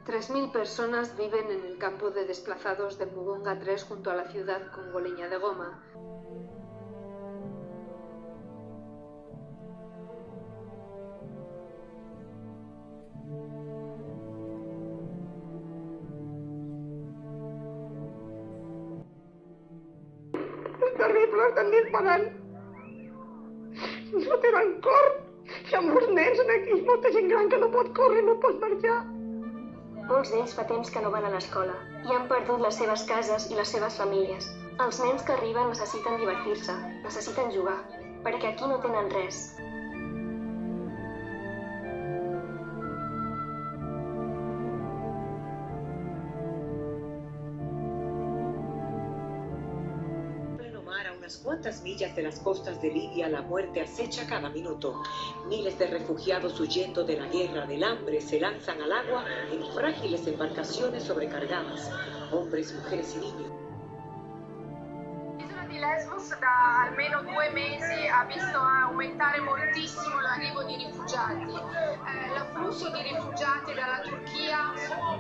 3.000 personas viven en el campo de desplazados de Mugunga 3 junto a la ciudad congoleña de Goma. És terrible, estan disparant. No tenen cor. Hi ha molts nens aquí, molta gent gran que no pot córrer, no pot marxar. Molts d'ells fa temps que no van a l'escola i han perdut les seves cases i les seves famílies. Els nens que arriben necessiten divertir-se, necessiten jugar, perquè aquí no tenen res. A unas cuantas millas de las costas de Libia, la muerte acecha cada minuto. Miles de refugiados huyendo de la guerra, del hambre, se lanzan al agua en frágiles embarcaciones sobrecargadas. Hombres, mujeres y niños. L'isola di Lesbos da almeno 2 mesi ha visto aumentare moltissimo l'arrivo di rifugiati. L'afflusso di rifugiati dalla Turchia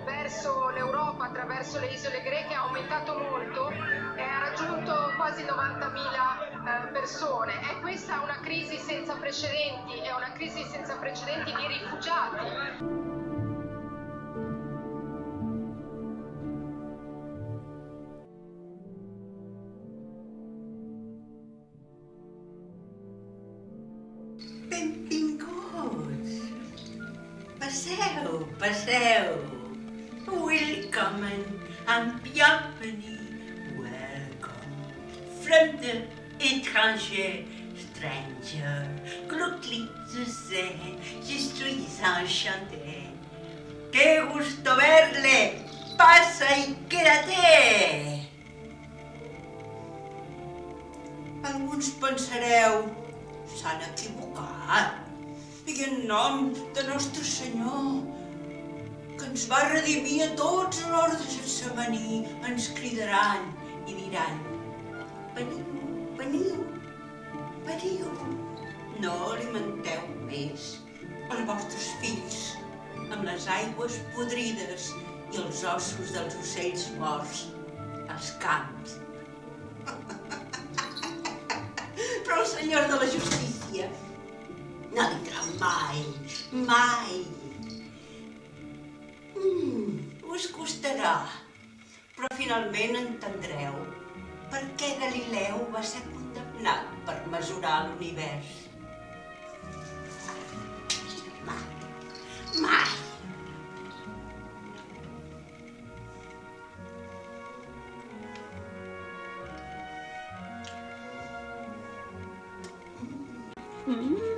verso l'Europa attraverso le isole greche ha aumentato molto e ha raggiunto quasi 90.000 persone. E questa è una crisi senza precedenti, è una crisi senza precedenti di rifugiati. Benvinguts! Passeu, passeu! Willkommen and bienvenue! Welcome! Fremde, étranger, stranger, glücklich zu sehen, je suis enchanté. ¡Qué gusto verle! ¡Pasa y quédate! Alguns pensareu, s'han equivocat. I en nom de Nostre Senyor, que ens va redimir a tots a l'hora de Getsemaní, ens cridaran i diran: veniu, veniu, veniu. No alimenteu més els vostres fills amb les aigües podrides i els ossos dels ocells morts als camps. Però el Senyor de la Justícia no vindrà mai, mai. Us costarà, però finalment entendreu per què Galileu va ser condemnat per mesurar l'univers. Mai, mai. Mm.